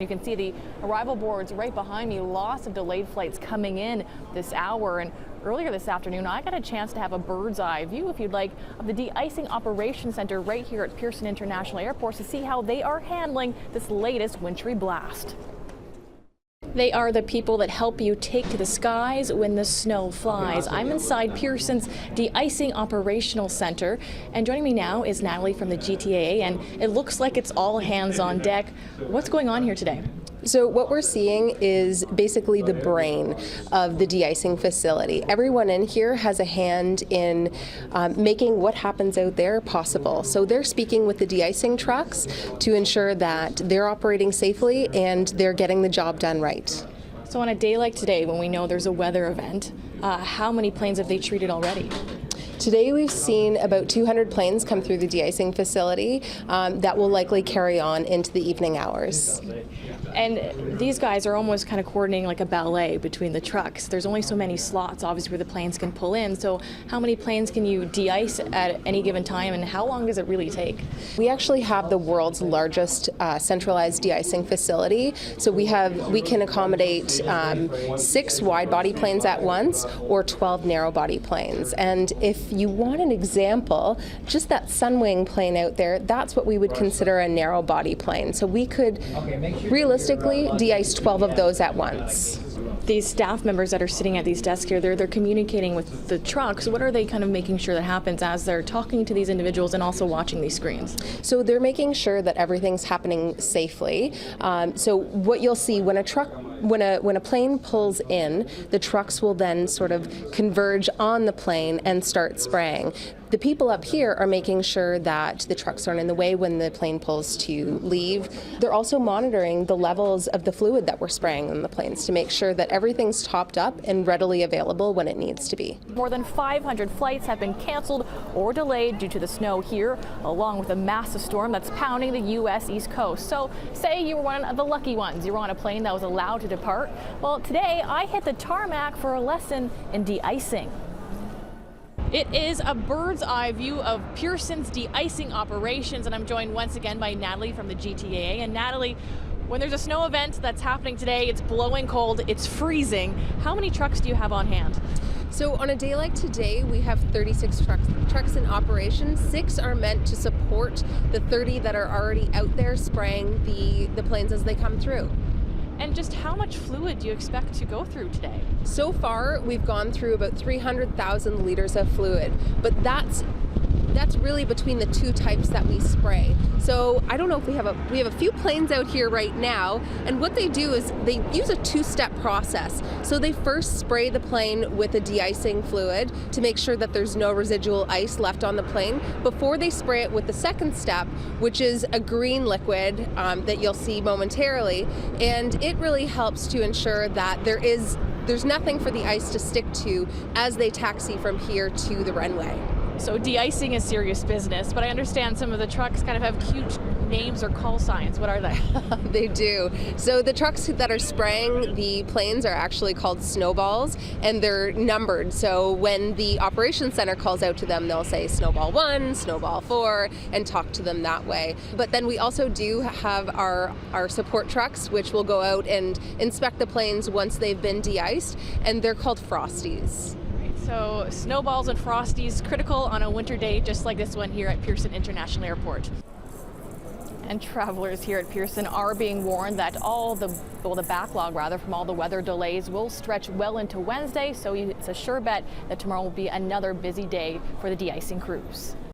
You can see the arrival boards right behind me. Lots of delayed flights coming in this hour. And earlier this afternoon, I got a chance to have a bird's eye view, if you'd like, of the de-icing operations center right here at Pearson International Airport to see how they are handling this latest wintry blast. They are the people that help you take to the skies when the snow flies. I'm inside Pearson's de-icing operational center, and joining me now is Natalie from the GTAA, and it looks like it's all hands on deck. What's going on here today? So what we're seeing is basically the brain of the de-icing facility. Everyone in here has a hand in making what happens out there possible. So they're speaking with the de-icing trucks to ensure that they're operating safely and they're getting the job done right. So on a day like today, when we know there's a weather event, how many planes have they treated already? Today we've seen about 200 planes come through the de-icing facility that will likely carry on into the evening hours. And these guys are almost kind of coordinating like a ballet between the trucks. There's only so many slots, obviously, where the planes can pull in. So how many planes can you de-ice at any given time, and how long does it really take? We actually have the world's largest centralized de-icing facility. So we can accommodate 6 wide-body planes at once or 12 narrow-body planes. And if you want an example, just that Sunwing plane out there, that's what we would consider a narrow-body plane. So we could realistically de-ice 12 of those at once. These staff members that are sitting at these desks here, they're communicating with the trucks. What are they kind of making sure that happens as they're talking to these individuals and also watching these screens? So they're making sure that everything's happening safely. So what you'll see when a plane pulls in, the trucks will then sort of converge on the plane and start spraying. The people up here are making sure that the trucks aren't in the way when the plane pulls to leave. They're also monitoring the levels of the fluid that we're spraying in the planes to make sure that everything's topped up and readily available when it needs to be. More than 500 flights have been canceled or delayed due to the snow here, along with a massive storm that's pounding the U.S. East Coast. So say you were one of the lucky ones. You were on a plane that was allowed to depart. Well, today I hit the tarmac for a lesson in de-icing. It is a bird's eye view of Pearson's de-icing operations, and I'm joined once again by Natalie from the GTAA. And Natalie, when there's a snow event that's happening today, it's blowing cold, it's freezing. How many trucks do you have on hand? So on a day like today, we have 36 trucks in operation. 6 are meant to support the 30 that are already out there spraying the planes as they come through. And just how much fluid do you expect to go through today? So far, we've gone through about 300,000 liters of fluid, but that's really between the 2 types that we spray. So I don't know if we have a few planes out here right now, and what they do is they use a 2-step process. So they first spray the plane with a de-icing fluid to make sure that there's no residual ice left on the plane before they spray it with the second step, which is a green liquid that you'll see momentarily, and it really helps to ensure that there's nothing for the ice to stick to as they taxi from here to the runway. So de-icing is serious business, but I understand some of the trucks kind of have cute names or call signs. What are they? They do. So the trucks that are spraying the planes are actually called snowballs, and they're numbered. So when the operations center calls out to them, they'll say Snowball 1, Snowball 4, and talk to them that way. But then we also do have our support trucks, which will go out and inspect the planes once they've been de-iced, and they're called Frosties. So snowballs and frosties, critical on a winter day just like this one here at Pearson International Airport. And travelers here at Pearson are being warned that the backlog from all the weather delays will stretch well into Wednesday, so it's a sure bet that tomorrow will be another busy day for the de-icing crews.